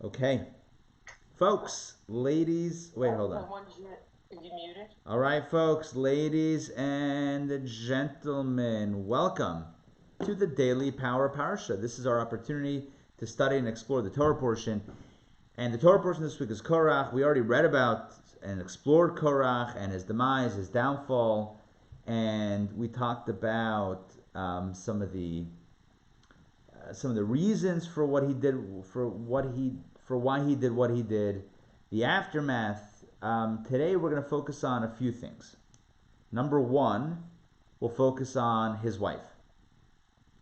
Okay. Folks, ladies, wait, hold on. Is you muted? All right, folks, ladies and gentlemen, welcome to the Daily Power Parsha. This is our opportunity to study and explore the Torah portion. And the Torah portion this week is Korach. We already read about and explored Korach and his demise, his downfall, and we talked about some of the reasons for what he did, for why he did what he did, the aftermath. Today we're going to focus on a few things. Number one, we'll focus on his wife,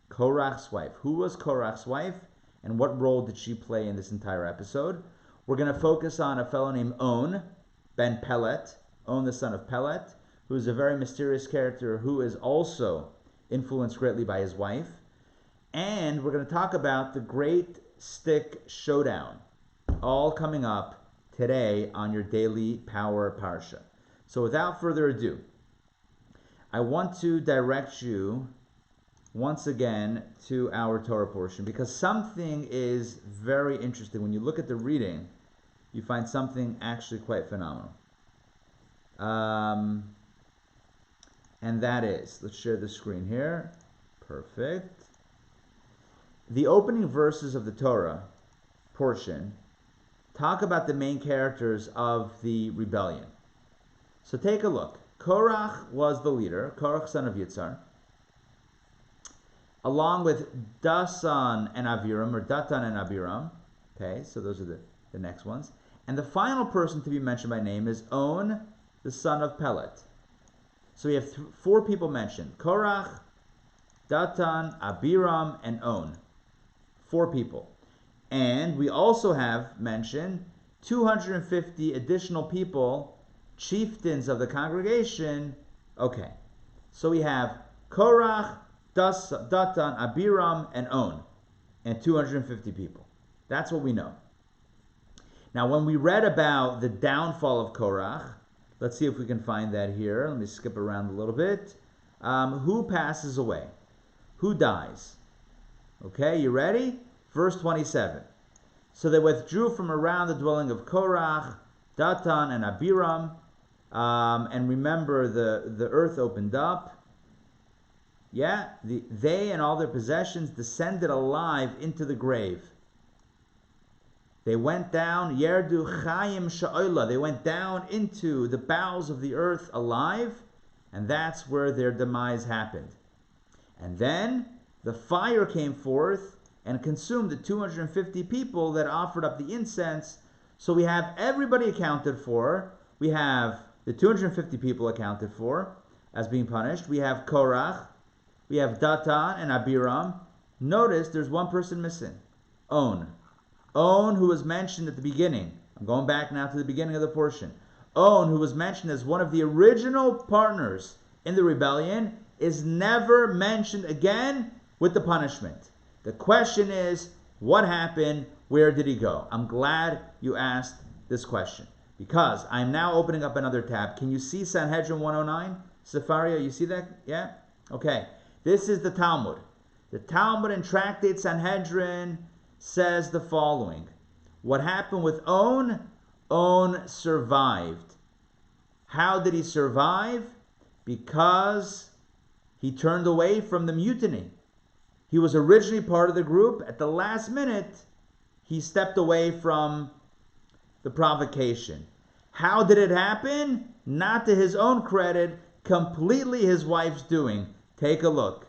Korach's wife. Who was Korach's wife, and what role did she play in this entire episode? We're going to focus on a fellow named On ben Pelet, On the son of Pelet, who is a very mysterious character who is also influenced greatly by his wife. And we're going to talk about the Great Stick Showdown, all coming up today on your Daily Power Parsha. So without further ado, I want to direct you once again to our Torah portion, because something is very interesting. When you look at the reading, you find something actually quite phenomenal. And that is, let's share the screen here. Perfect. The opening verses of the Torah portion talk about the main characters of the rebellion. So take a look. Korach was the leader, Korach son of Yitzhar, along with Datan and Abiram. Okay, so those are the next ones. And the final person to be mentioned by name is On, the son of Pelet. So we have four people mentioned: Korach, Datan, Abiram, and On. 4 people. And we also have mentioned 250 additional people, chieftains of the congregation. Okay, so we have Korach, Datan, Abiram, and On, and 250 people. That's what we know. Now, when we read about the downfall of Korach, let's see if we can find that here. Let me skip around a little bit. Who passes away? Who dies? Okay, you ready? Verse 27. So they withdrew from around the dwelling of Korach, Datan, and Abiram. And remember, the earth opened up. Yeah, they and all their possessions descended alive into the grave. They went down, Yerdu Chayim Sha'ola. They went down into the bowels of the earth alive, and that's where their demise happened. And then the fire came forth and consumed the 250 people that offered up the incense. So we have everybody accounted for. We have the 250 people accounted for as being punished. We have Korach. We have Datan and Abiram. Notice there's one person missing. On, who was mentioned at the beginning. I'm going back now to the beginning of the portion. On, who was mentioned as one of the original partners in the rebellion, is never mentioned again with the punishment. The question is, what happened? Where did he go? I'm glad you asked this question, because I'm now opening up another tab. Can you see Sanhedrin 109? Safaria, you see that? Yeah? Okay. This is the Talmud. The Talmud in Tractate Sanhedrin says the following. What happened with On? On survived. How did he survive? Because he turned away from the mutiny. He was originally part of the group. At the last minute, he stepped away from the provocation. How did it happen? Not to his own credit, completely his wife's doing. Take a look.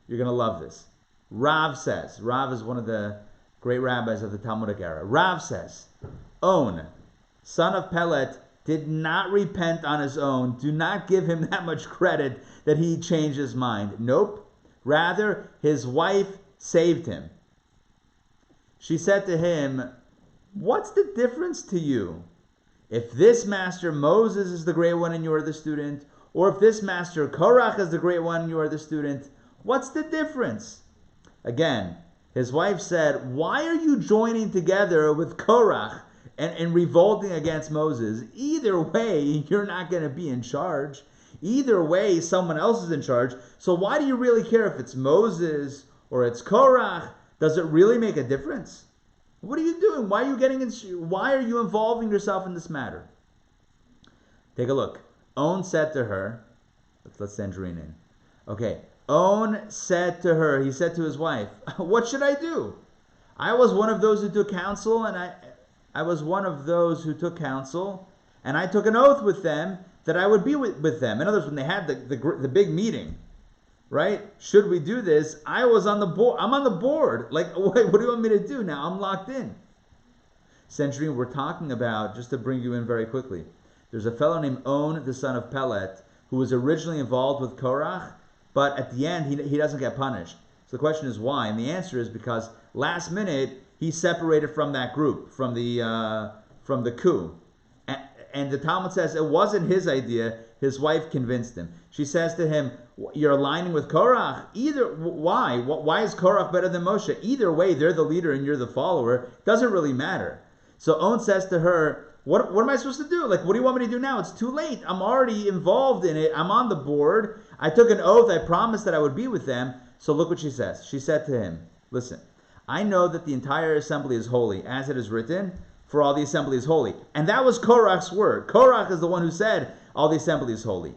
You're going to love this. Rav says, Rav is one of the great rabbis of the Talmudic era. Rav says, On, son of Pelet, did not repent on his own. Do not give him that much credit that he changed his mind. Nope. Rather, his wife saved him. She said to him, what's the difference to you? If this master Moses is the great one and you are the student, or if this master Korach is the great one and you are the student, what's the difference? Again, his wife said, why are you joining together with Korach and revolting against Moses? Either way, you're not going to be in charge. Either way, someone else is in charge. So why do you really care if it's Moses or it's Korach? Does it really make a difference? What are you doing? Why are you involving yourself in this matter? Take a look. On said to her, let's send Jareen in. Okay. On said to her, he said to his wife, what should I do? I was one of those who took counsel, and I was one of those who took counsel, and I took an oath with them that I would be with them. In other words, when they had the big meeting, right? Should we do this? I was on the board. I'm on the board. Like, what do you want me to do now? I'm locked in. Century, we're talking about, just to bring you in very quickly, there's a fellow named On, the son of Pelet, who was originally involved with Korach, but at the end, he doesn't get punished. So the question is why? And the answer is because last minute, he separated from that group, from the coup. And the Talmud says it wasn't his idea. His wife convinced him. She says to him, you're aligning with Korach. Why? Why is Korach better than Moshe? Either way, they're the leader and you're the follower. Doesn't really matter. So On says to her, what am I supposed to do? Like, what do you want me to do now? It's too late. I'm already involved in it. I'm on the board. I took an oath. I promised that I would be with them. So look what she says. She said to him, listen, I know that the entire assembly is holy, as it is written, for all the assembly is holy. And that was Korach's word. Korach is the one who said, all the assembly is holy.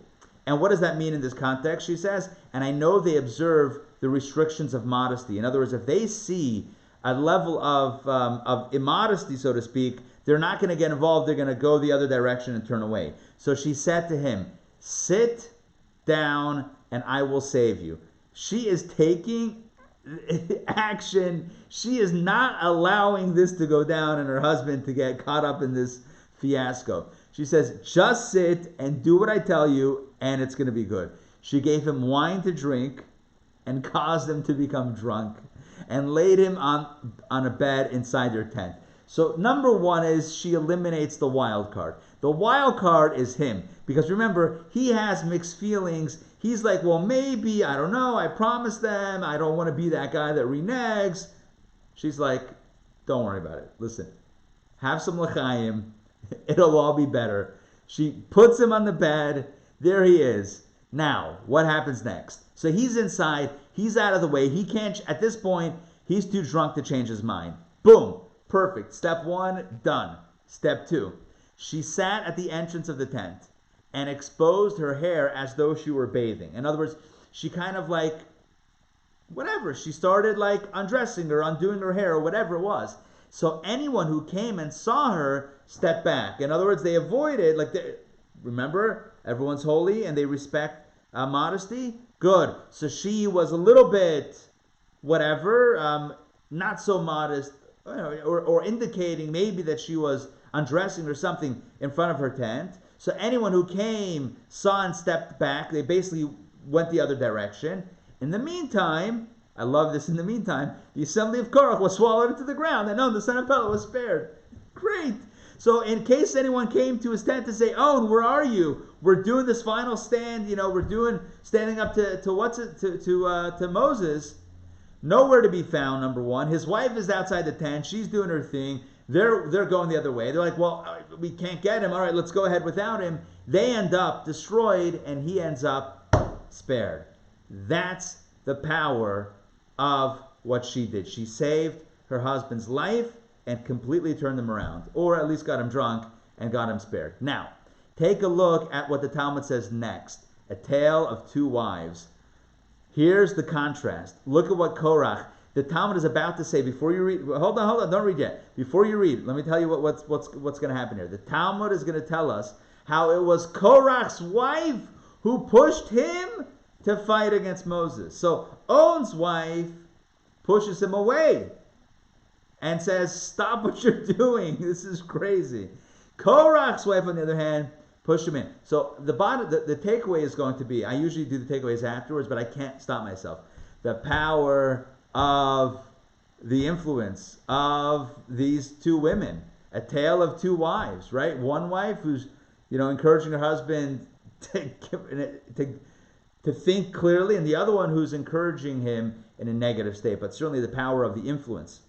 And what does that mean in this context? She says, and I know they observe the restrictions of modesty. In other words, if they see a level of immodesty, so to speak, they're not going to get involved. They're going to go the other direction and turn away. So she said to him, sit down and I will save you. She is taking action. She is not allowing this to go down and her husband to get caught up in this fiasco. She says, just sit and do what I tell you and it's going to be good. She gave him wine to drink and caused him to become drunk and laid him on a bed inside their tent. So number one is she eliminates the wild card. The wild card is him. Because remember, he has mixed feelings. He's like, well, maybe, I don't know, I promised them, I don't want to be that guy that reneges. She's like, don't worry about it. Listen, have some l'chaim. It'll all be better. She puts him on the bed. There he is. Now, what happens next? So he's inside. He's out of the way. He can't, at this point, he's too drunk to change his mind. Boom. Perfect. Step one, done. Step two, she sat at the entrance of the tent and exposed her hair as though she were bathing. In other words, she kind of like, whatever, she started like undressing or undoing her hair or whatever it was. So anyone who came and saw her stepped back. In other words, they avoided, remember, everyone's holy and they respect modesty. Good. So she was a little bit, whatever, not so modest, or indicating maybe that she was undressing or something in front of her tent. So anyone who came, saw and stepped back. They basically went the other direction. In the meantime, I love this, in the meantime, the assembly of Korach was swallowed into the ground, and the son of Pelet was spared. Great. So in case anyone came to his tent to say, where are you? We're doing this final stand, we're standing up to Moses. Nowhere to be found, number one. His wife is outside the tent. She's doing her thing. They're going the other way. They're like, well, we can't get him. All right, let's go ahead without him. They end up destroyed, and he ends up spared. That's the power of what she did. She saved her husband's life and completely turned him around, or at least got him drunk and got him spared. Now, take a look at what the Talmud says next. A tale of two wives. Here's the contrast. Look at what Korach, the Talmud is about to say. Before you read, hold on, don't read yet. Before you read, let me tell you what's going to happen here. The Talmud is going to tell us how it was Korach's wife who pushed him to fight against Moses. So On's wife pushes him away and says, stop what you're doing. This is crazy. Korach's wife, on the other hand, pushed him in. So the takeaway is going to be, I usually do the takeaways afterwards, but I can't stop myself. The power of the influence of these two women. A tale of two wives, right? One wife who's, encouraging her husband to think clearly, and the other one who's encouraging him in a negative state. But certainly the power of the influence,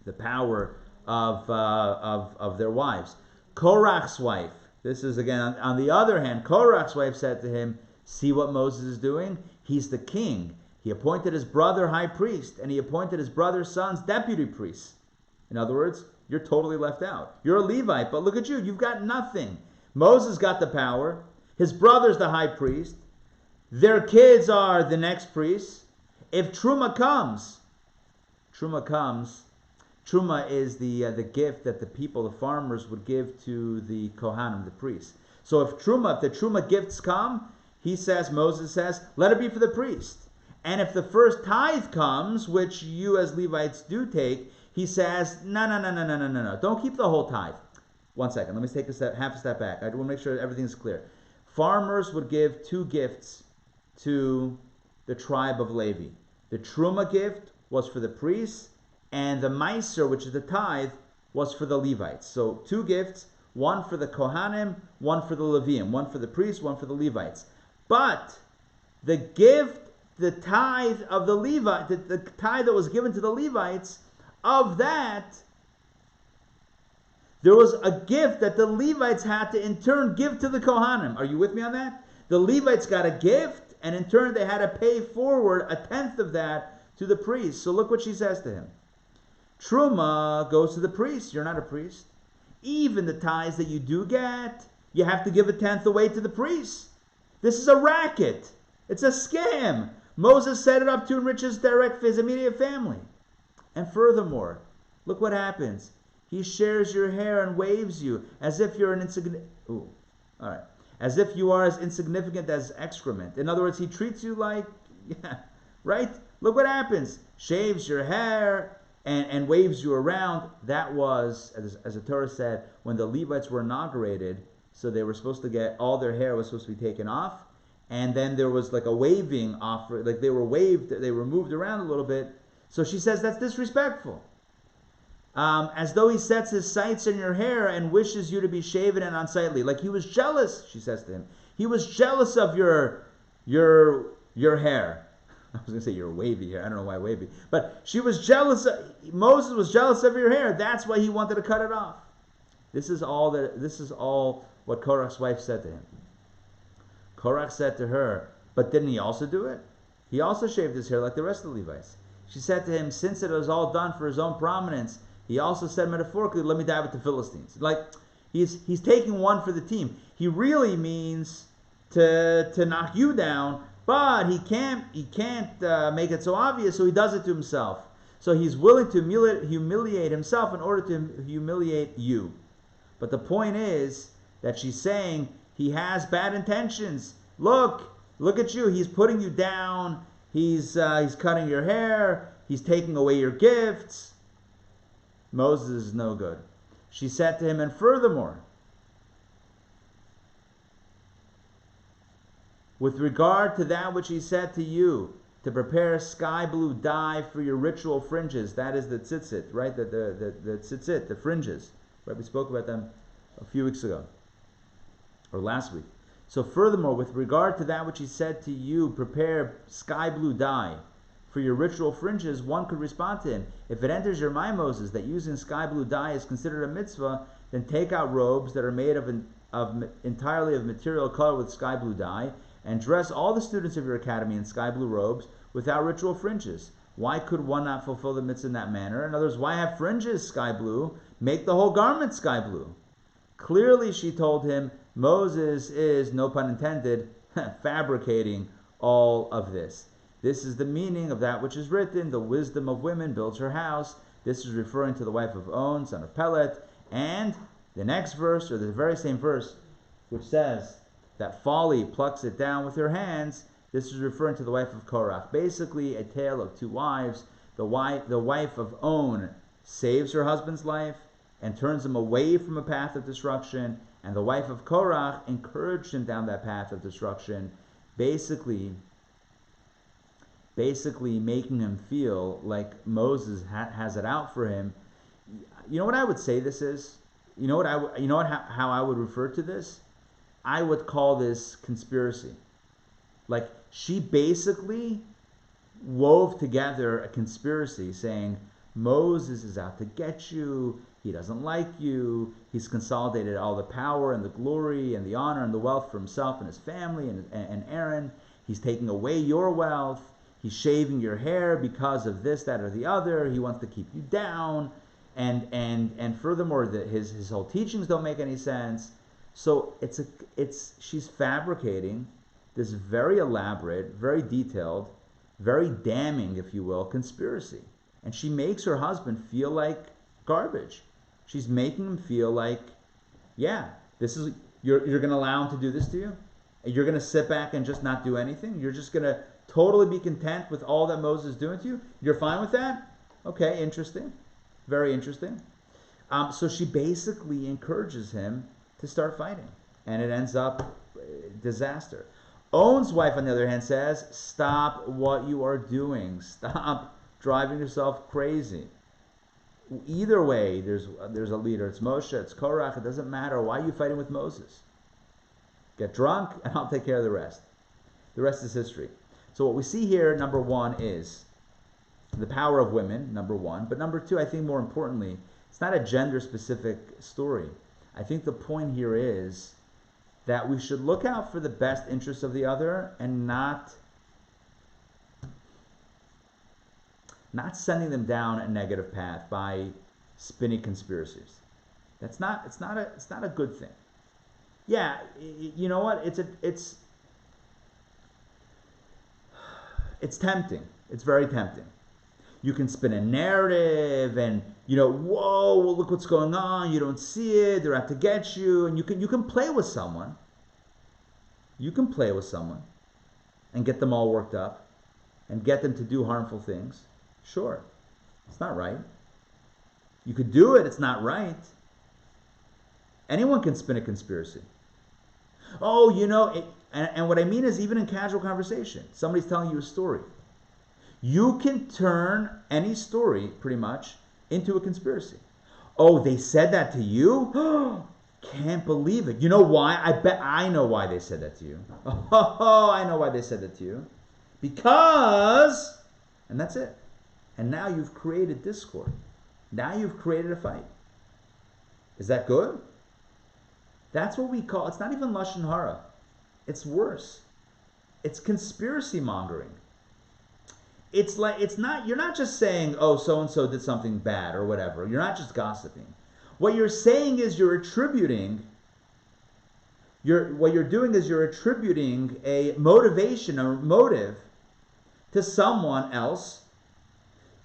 the power of their wives. Korach's wife. This is, again, on the other hand, Korach's wife said to him, see what Moses is doing? He's the king. He appointed his brother high priest, and he appointed his brother's sons deputy priests. In other words, you're totally left out. You're a Levite, but look at you. You've got nothing. Moses got the power. His brother's the high priest. Their kids are the next priests. If Truma comes, Truma is the gift that the people, the farmers, would give to the Kohanim, the priests. So if the Truma gifts come, Moses says, let it be for the priest. And if the first tithe comes, which you as Levites do take, he says, no. Don't keep the whole tithe. One second. Let me take half a step back. I want to make sure everything's clear. Farmers would give two gifts to the tribe of Levi. The Truma gift was for the priests, and the Meiser, which is the tithe, was for the Levites. So two gifts, one for the Kohanim, one for the Leviim, one for the priests, one for the Levites. But the gift, the tithe of the Levite, the tithe that was given to the Levites, of that, there was a gift that the Levites had to in turn give to the Kohanim. Are you with me on that? The Levites got a gift, and in turn they had to pay forward 1/10 of that to the priest. So look what she says to him. Truma goes to the priest. You're not a priest. Even the tithes that you do get, you have to give 1/10 away to the priest. This is a racket. It's a scam. Moses set it up to enrich his immediate family. And furthermore, look what happens. He shares your hair and waves you as if you're as if you are as insignificant as excrement. In other words, he treats you like, right? Look what happens. Shaves your hair and waves you around. That was, as the Torah said, when the Levites were inaugurated, so they were supposed to get, all their hair was supposed to be taken off, and then there was like a waving off, like they were waved, they were moved around a little bit. So she says that's disrespectful. As though he sets his sights in your hair and wishes you to be shaven and unsightly. Like he was jealous, she says to him. He was jealous of your hair. I was going to say your wavy hair. I don't know why wavy. But she was jealous. Moses was jealous of your hair. That's why he wanted to cut it off. This is all what Korach's wife said to him. Korach said to her, but didn't he also do it? He also shaved his hair like the rest of the Levites. She said to him, since it was all done for his own prominence, he also said metaphorically, let me die with the Philistines. Like, he's taking one for the team. He really means to knock you down, but he can't make it so obvious, so he does it to himself. So he's willing to humiliate himself in order to humiliate you. But the point is that she's saying he has bad intentions. Look at you. He's putting you down. He's cutting your hair. He's taking away your gifts. Moses is no good. She said to him, and furthermore, with regard to that which he said to you, to prepare sky blue dye for your ritual fringes, that is the tzitzit, right? The tzitzit, the fringes. Right? We spoke about them a few weeks ago, or last week. So furthermore, with regard to that which he said to you, prepare sky blue dye for your ritual fringes, one could respond to him, if it enters your mind, Moses, that using sky blue dye is considered a mitzvah, then take out robes that are made entirely of material color with sky blue dye, and dress all the students of your academy in sky blue robes without ritual fringes. Why could one not fulfill the mitzvah in that manner? In other words, why have fringes sky blue? Make the whole garment sky blue. Clearly, she told him, Moses is, no pun intended, fabricating all of this. This is the meaning of that which is written, the wisdom of women builds her house. This is referring to the wife of On, son of Pelet. And the next verse, or the very same verse, which says that folly plucks it down with her hands, this is referring to the wife of Korach. Basically, a tale of two wives. The wife of On saves her husband's life and turns him away from a path of destruction, and the wife of Korach encouraged him down that path of destruction, basically making him feel like Moses has it out for him. You know what I would say this is? How I would refer to this? I would call this conspiracy. Like, she basically wove together a conspiracy saying, Moses is out to get you, he doesn't like you, he's consolidated all the power and the glory and the honor and the wealth for himself and his family and Aaron, he's taking away your wealth, he's shaving your hair because of this, that, or the other, he wants to keep you down. and furthermore, his whole teachings don't make any sense. So she's fabricating this very elaborate, very detailed, very damning, if you will, conspiracy, and she makes her husband feel like garbage. She's making him feel like, yeah, this is you're going to allow him to do this to you, and you're going to sit back and just not do anything. You're just going to totally be content with all that Moses is doing to you. You're fine with that? Okay, interesting. Very interesting. So she basically encourages him to start fighting, and it ends up disaster. Owen's wife, on the other hand, says, stop what you are doing. Stop driving yourself crazy. Either way, there's a leader. It's Moshe, it's Korach. It doesn't matter. Why are you fighting with Moses? Get drunk, and I'll take care of the rest. The rest is history. So what we see here, number one, is the power of women, number one. But number two, I think more importantly, it's not a gender-specific story. I think the point here is that we should look out for the best interests of the other and not sending them down a negative path by spinning conspiracies. It's not a good thing. Yeah, you know what? It's tempting. It's very tempting. You can spin a narrative and, whoa, well, look what's going on. You don't see it. They're out to get you. And you can play with someone. You can play with someone and get them all worked up and get them to do harmful things. Sure. It's not right. You could do it. It's not right. Anyone can spin a conspiracy. Oh, and what I mean is even in casual conversation, somebody's telling you a story. You can turn any story, pretty much, into a conspiracy. Oh, they said that to you? Can't believe it. You know why? I bet I know why they said that to you. Oh, I know why they said that to you. Because, and that's it. And now you've created discord. Now you've created a fight. Is that good? That's what we call, it's not even Lashon Hara. It's worse. It's conspiracy mongering. You're not just saying, oh, so-and-so did something bad or whatever. You're not just gossiping. What you're saying is you're attributing a motivation or motive to someone else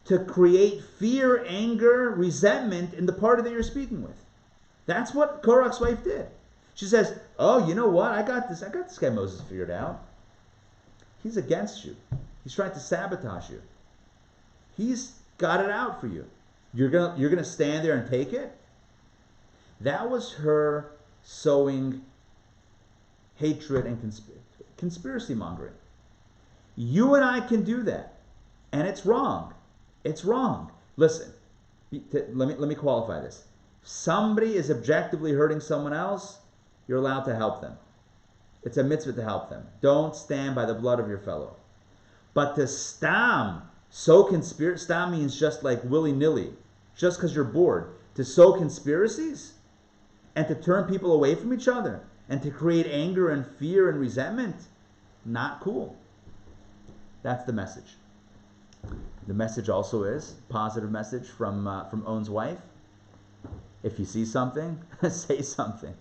to create fear, anger, resentment in the party that you're speaking with. That's what Korach's wife did. She says, oh, you know what? I got this guy Moses figured out. He's against you. He's trying to sabotage you. He's got it out for you. You're gonna stand there and take it? That was her sowing hatred and conspiracy mongering. You and I can do that. And it's wrong. It's wrong. Listen, let me qualify this. If somebody is objectively hurting someone else, you're allowed to help them. It's a mitzvah to help them. Don't stand by the blood of your fellow. But to stam means just like willy-nilly, just because you're bored. To sow conspiracies and to turn people away from each other and to create anger and fear and resentment, not cool. That's the message. The message also is, positive message from Owen's wife. If you see something, say something.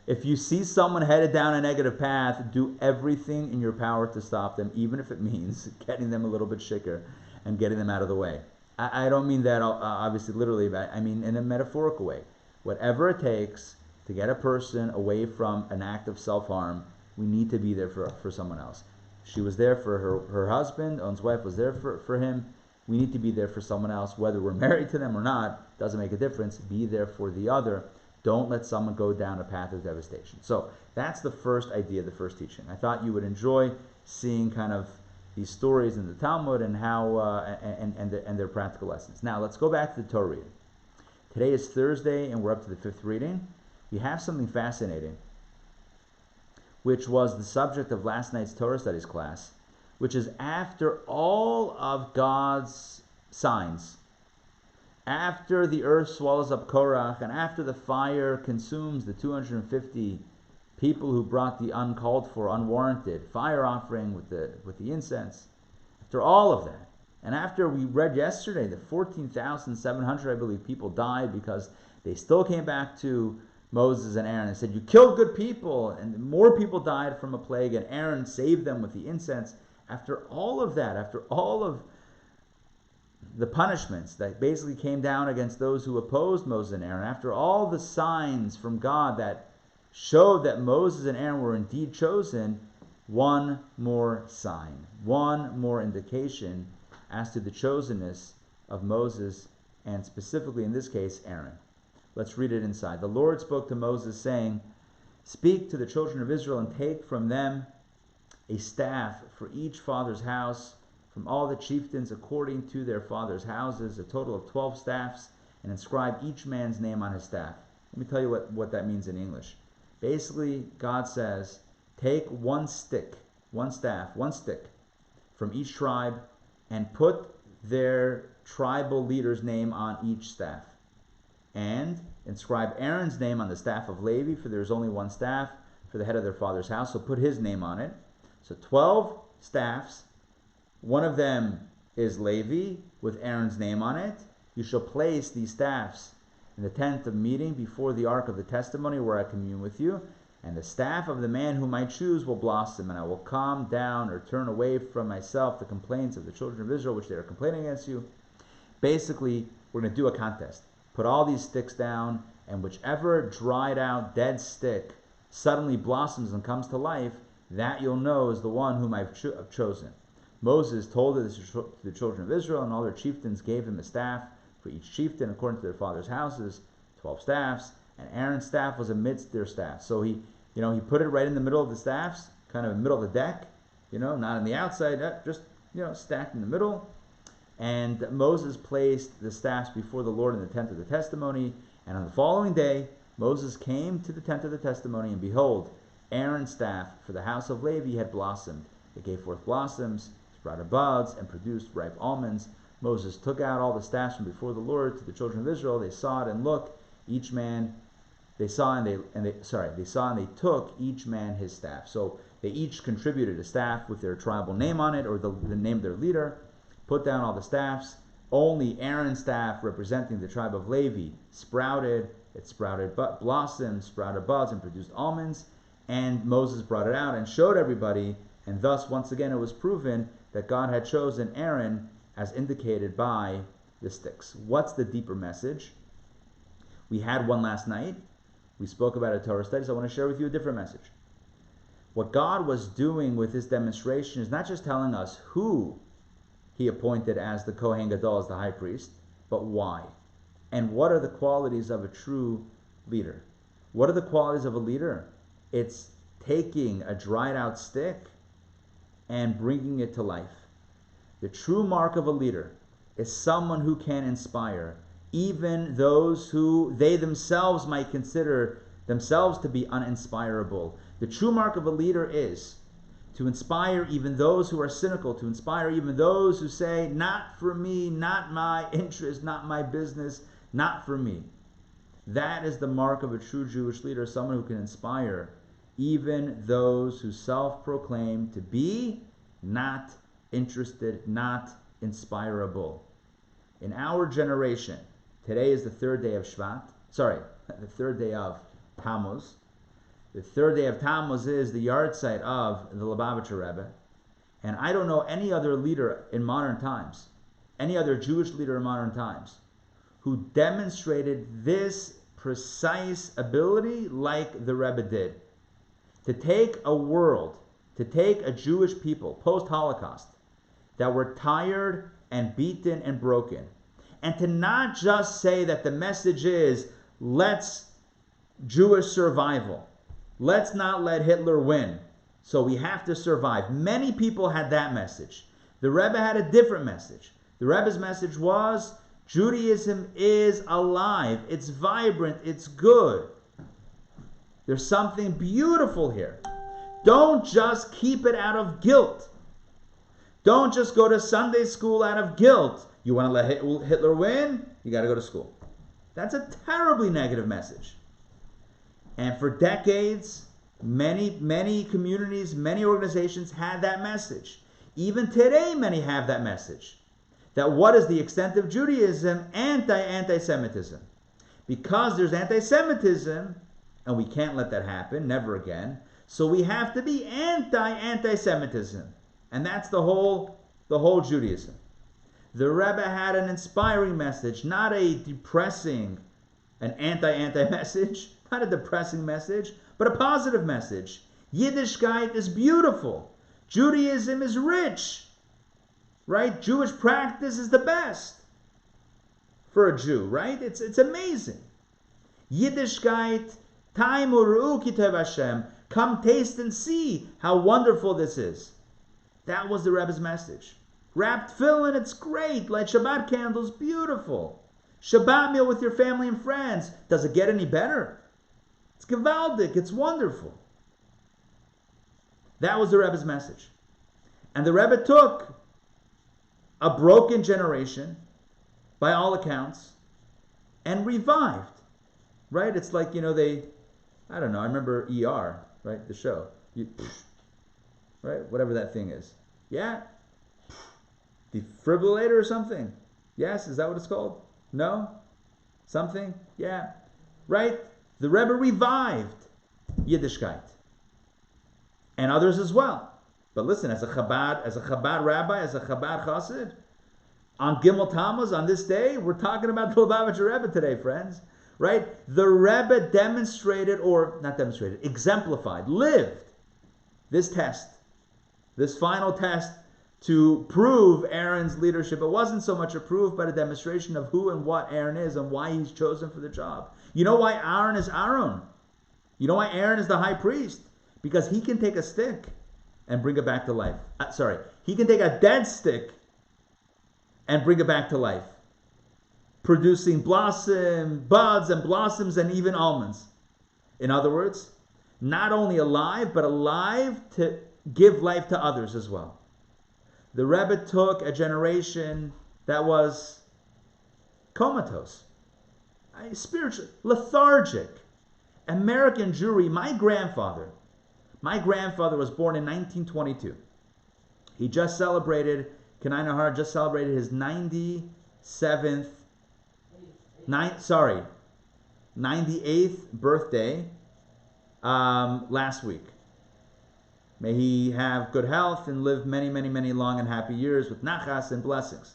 If you see someone headed down a negative path, do everything in your power to stop them, even if it means getting them a little bit shicker and getting them out of the way. I don't mean that obviously literally, but I mean in a metaphorical way. Whatever it takes to get a person away from an act of self-harm, we need to be there for someone else. She was there for her husband. Owen's wife was there for him. We need to be there for someone else, whether we're married to them or not. Doesn't make a difference. Be there for the other. Don't let someone go down a path of devastation. So that's the first idea, the first teaching. I thought you would enjoy seeing kind of these stories in the Talmud and how and their practical lessons. Now let's go back to the Torah reading. Today is Thursday, and we're up to the fifth reading. We have something fascinating, which was the subject of last night's Torah studies class, which is after all of God's signs, after the earth swallows up Korach, and after the fire consumes the 250 people who brought the uncalled for, unwarranted fire offering with the incense, after all of that, And after we read yesterday that 14,700, I believe, people died because they still came back to Moses and Aaron and said, you killed good people, and more people died from a plague, and Aaron saved them with the incense. After all of that, after all of the punishments that basically came down against those who opposed Moses and Aaron, after all the signs from God that showed that Moses and Aaron were indeed chosen, one more sign, one more indication as to the chosenness of Moses, and specifically in this case, Aaron. Let's read it inside. The Lord spoke to Moses, saying, speak to the children of Israel and take from them a staff for each father's house, from all the chieftains according to their father's houses, a total of 12 staffs, and inscribe each man's name on his staff. Let me tell you what that means in English. Basically, God says, take one stick from each tribe, and put their tribal leader's name on each staff. And inscribe Aaron's name on the staff of Levi, for there is only one staff for the head of their father's house, so put his name on it. So 12 staffs, one of them is Levi, with Aaron's name on it. You shall place these staffs in the tent of meeting before the ark of the testimony, where I commune with you. And the staff of the man whom I choose will blossom, and I will calm down or turn away from myself the complaints of the children of Israel, which they are complaining against you. Basically, we're going to do a contest. Put all these sticks down, and whichever dried out dead stick suddenly blossoms and comes to life, that you'll know is the one whom I've chosen. Moses told this to the children of Israel, and all their chieftains gave him a staff for each chieftain according to their father's houses, 12 staffs, and Aaron's staff was amidst their staffs. So he put it right in the middle of the staffs, kind of in the middle of the deck, not on the outside, just stacked in the middle. And Moses placed the staffs before the Lord in the tent of the testimony. And on the following day, Moses came to the tent of the testimony, and behold, Aaron's staff for the house of Levi had blossomed. It gave forth blossoms, sprouted buds, and produced ripe almonds. Moses took out all the staffs from before the Lord to the children of Israel. They saw it and looked. They saw and they took each man his staff. So they each contributed a staff with their tribal name on it, or the name of their leader. Put down all the staffs. Only Aaron's staff, representing the tribe of Levi, sprouted. It sprouted blossoms, sprouted buds, and produced almonds. And Moses brought it out and showed everybody. And thus, once again, it was proven that God had chosen Aaron as indicated by the sticks. What's the deeper message? We had one last night. We spoke about it in Torah studies. I want to share with you a different message. What God was doing with this demonstration is not just telling us who he appointed as the Kohen Gadol, as the high priest, but why. And what are the qualities of a true leader? What are the qualities of a leader? It's taking a dried out stick and bringing it to life. The true mark of a leader is someone who can inspire even those who they themselves might consider themselves to be uninspirable. The true mark of a leader is to inspire even those who are cynical, to inspire even those who say, not for me, not my interest, not my business, not for me. That is the mark of a true Jewish leader, someone who can inspire even those who self-proclaim to be not interested, not inspirable. In our generation, today is the third day of the third day of Tammuz. The third day of Tammuz is the yahrzeit of the Lubavitcher Rebbe. And I don't know any other leader in modern times, any other Jewish leader in modern times, who demonstrated this precise ability like the Rebbe did. To take a Jewish people, post-Holocaust, that were tired and beaten and broken, and to not just say that the message is, let's Jewish survival. Let's not let Hitler win. So we have to survive. Many people had that message. The Rebbe had a different message. The Rebbe's message was, Judaism is alive. It's vibrant. It's good. There's something beautiful here. Don't just keep it out of guilt. Don't just go to Sunday school out of guilt. You want to let Hitler win? You got to go to school. That's a terribly negative message. And for decades, many communities, many organizations had that message. Even today, many have that message. that what is the extent of Judaism? Anti-Semitism. Because there's anti-Semitism, and we can't let that happen, never again, so we have to be anti-Semitism. And that's the whole Judaism. The Rebbe had an inspiring message, not a depressing, an anti message, not a depressing message, but a positive message. Yiddishkeit is beautiful. Judaism is rich. Right? Jewish practice is the best for a Jew, right? It's amazing. Yiddishkeit, Taimu Ru'u Kitav Hashem. Come taste and see how wonderful this is. That was the Rebbe's message. Wrapped tefillin, it's great. Light Shabbat candles, beautiful. Shabbat meal with your family and friends. Does it get any better? It's gewaldic, it's wonderful. That was the Rebbe's message. And the Rebbe took a broken generation, by all accounts, and revived. Right? It's like, I don't know, I remember ER, right? The show. Right? Whatever that thing is. Yeah? Defibrillator or something? Yes? Is that what it's called? No? Something? Yeah. Right? The Rebbe revived Yiddishkeit. And others as well. But listen, as a Chabad rabbi, as a Chabad chassid, on Gimel Tammuz, on this day, we're talking about the Lubavitcher Rebbe today, friends. Right? The Rebbe exemplified, lived this test, this final test to prove Aaron's leadership. It wasn't so much a proof, but a demonstration of who and what Aaron is and why he's chosen for the job. You know why Aaron is Aaron? You know why Aaron is the high priest? Because he can take a stick and bring it back to life. He can take a dead stick and bring it back to life, producing buds and blossoms and even almonds. In other words, not only alive, but alive to give life to others as well. The Rebbe took a generation that was comatose, spiritual, lethargic. American Jewry, my grandfather was born in 1922. He just celebrated, Kanai Nahar just celebrated his 98th birthday last week. May he have good health and live many, many, many long and happy years with nachas and blessings.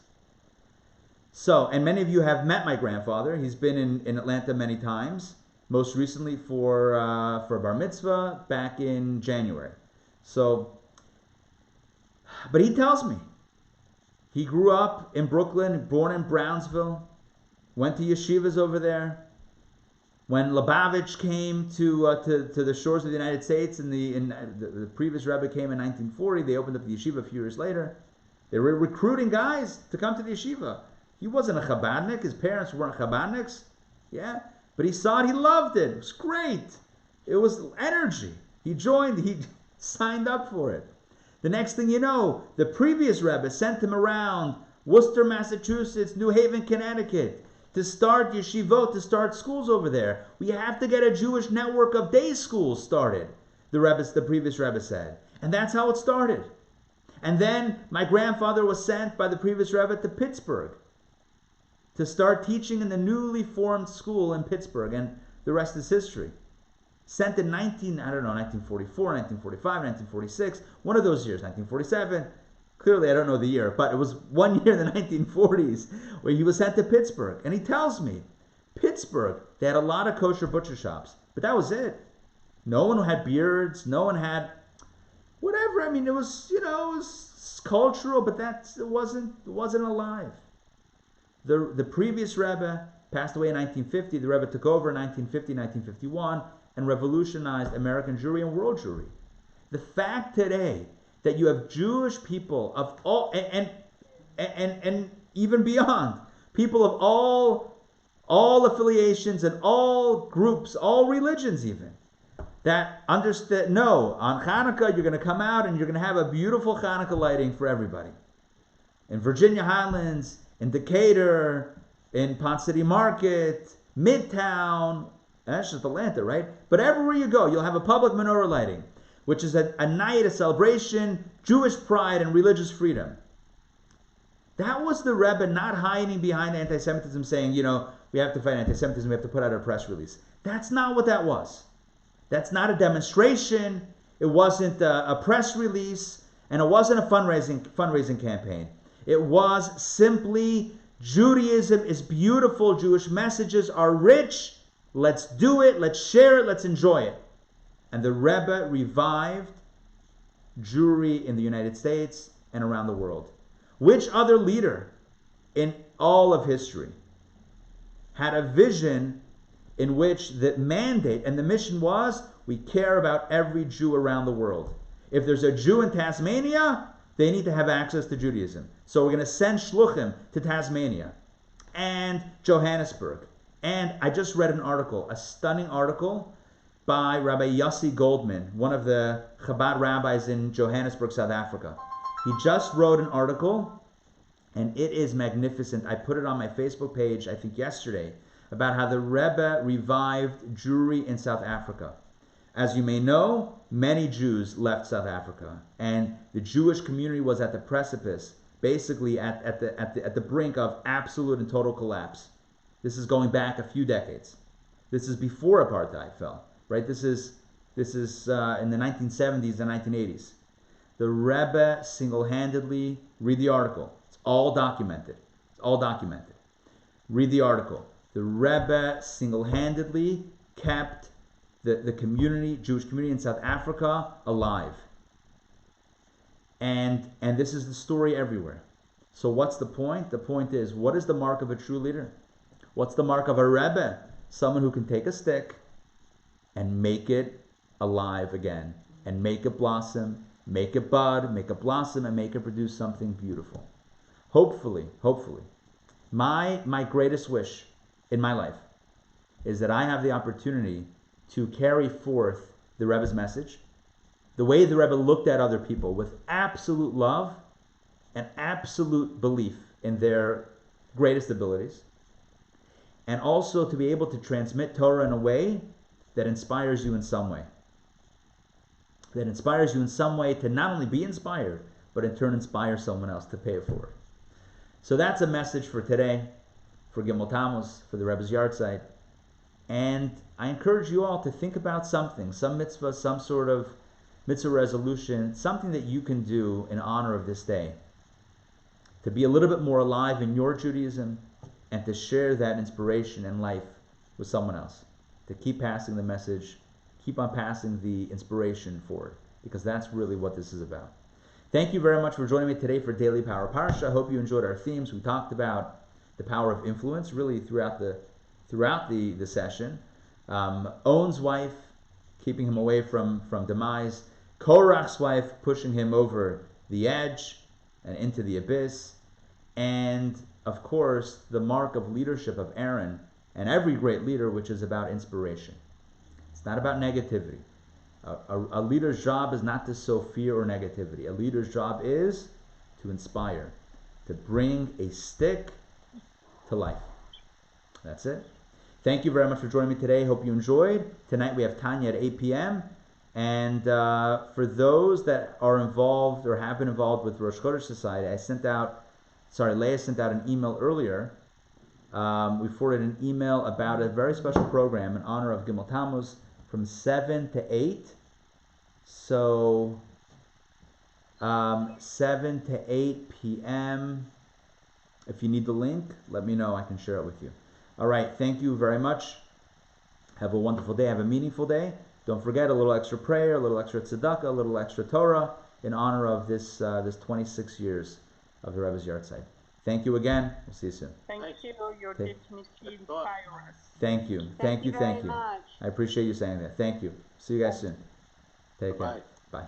So, and many of you have met my grandfather. He's been in Atlanta many times, most recently for a bar mitzvah back in January. So, but he tells me, he grew up in Brooklyn, born in Brownsville, went to yeshivas over there. When Lubavitch came to the shores of the United States, and the previous Rebbe came in 1940, they opened up the yeshiva a few years later. They were recruiting guys to come to the yeshiva. He wasn't a Chabadnik. His parents weren't Chabadniks. Yeah? But he saw it. He loved it. It was great. It was energy. He joined. He signed up for it. The next thing you know, the previous Rebbe sent him around Worcester, Massachusetts, New Haven, Connecticut, to start yeshivot, to start schools over there. We have to get a Jewish network of day schools started, the previous Rebbe said. And that's how it started. And then my grandfather was sent by the previous Rebbe to Pittsburgh to start teaching in the newly formed school in Pittsburgh, and the rest is history. Sent in 1944, 1945, 1946, one of those years, 1947. Clearly, I don't know the year, but it was one year in the 1940s where he was sent to Pittsburgh. And he tells me, Pittsburgh, they had a lot of kosher butcher shops, but that was it. No one had beards, no one had whatever. I mean, it was, it was cultural, but it wasn't alive. The previous Rebbe passed away in 1950. The Rebbe took over in 1950, 1951, and revolutionized American Jewry and world Jewry. The fact today that you have Jewish people of all, and even beyond, people of all affiliations and all groups, all religions even, that understand, no, on Hanukkah you're going to come out and you're going to have a beautiful Hanukkah lighting for everybody. In Virginia Highlands, in Decatur, in Pont City Market, Midtown, that's just Atlanta, right? But everywhere you go, you'll have a public menorah lighting, which is a night, a celebration, Jewish pride and religious freedom. That was the Rebbe not hiding behind anti-Semitism saying, we have to fight anti-Semitism, we have to put out a press release. That's not what that was. That's not a demonstration. It wasn't a press release, and it wasn't a fundraising campaign. It was simply Judaism is beautiful. Jewish messages are rich. Let's do it. Let's share it. Let's enjoy it. And the Rebbe revived Jewry in the United States and around the world. Which other leader in all of history had a vision in which the mandate and the mission was, we care about every Jew around the world. If there's a Jew in Tasmania, they need to have access to Judaism. So we're going to send shluchim to Tasmania and Johannesburg. And I just read an article, a stunning article by Rabbi Yossi Goldman, one of the Chabad rabbis in Johannesburg, South Africa. He just wrote an article, and it is magnificent. I put it on my Facebook page, I think yesterday, about how the Rebbe revived Jewry in South Africa. As you may know, many Jews left South Africa, and the Jewish community was at the precipice, basically at the brink of absolute and total collapse. This is going back a few decades. This is before apartheid fell, right? This is in the 1970s and 1980s. The Rebbe single-handedly, read the article. It's all documented. It's all documented. Read the article. The Rebbe single-handedly kept the community, Jewish community in South Africa, alive. And this is the story everywhere. So what's the point? The point is, what is the mark of a true leader? What's the mark of a Rebbe? Someone who can take a stick and make it alive again, and make it blossom, make it bud, make it blossom, and make it produce something beautiful. Hopefully, my greatest wish in my life is that I have the opportunity to carry forth the Rebbe's message, the way the Rebbe looked at other people, with absolute love and absolute belief in their greatest abilities, and also to be able to transmit Torah in a way that inspires you in some way. That inspires you in some way to not only be inspired, but in turn inspire someone else to pay it forward. So that's a message for today, for Gimel Tammuz, for the Rebbe's Yahrzeit. And I encourage you all to think about something, some mitzvah, some sort of mitzvah resolution, something that you can do in honor of this day, to be a little bit more alive in your Judaism, and to share that inspiration and life with someone else, to keep passing the message, keep on passing the inspiration forward, because that's really what this is about. Thank you very much for joining me today for Daily Power Parsha. I hope you enjoyed our themes. We talked about the power of influence really throughout the session. On's wife, keeping him away from demise. Korach's wife, pushing him over the edge and into the abyss. And, of course, the mark of leadership of Aaron and every great leader, which is about inspiration. It's not about negativity. A leader's job is not to sow fear or negativity. A leader's job is to inspire, to bring a stick to life. That's it. Thank you very much for joining me today. Hope you enjoyed. Tonight we have Tanya at 8 p.m. And for those that are involved or have been involved with Rosh Chodesh Society, Leah sent out an email earlier. We forwarded an email about a very special program in honor of Gimel Tammuz from 7 to 8. So 7 to 8 p.m. If you need the link, let me know. I can share it with you. All right. Thank you very much. Have a wonderful day. Have a meaningful day. Don't forget a little extra prayer, a little extra tzedakah, a little extra Torah in honor of this 26 years of the Rebbe's Yahrzeit. Thank you again. We'll see you soon. Thank you. Your teaching inspires us. Thank you. Thank you. Very much. I appreciate you saying that. Thank you. See you guys soon. Take care. Bye.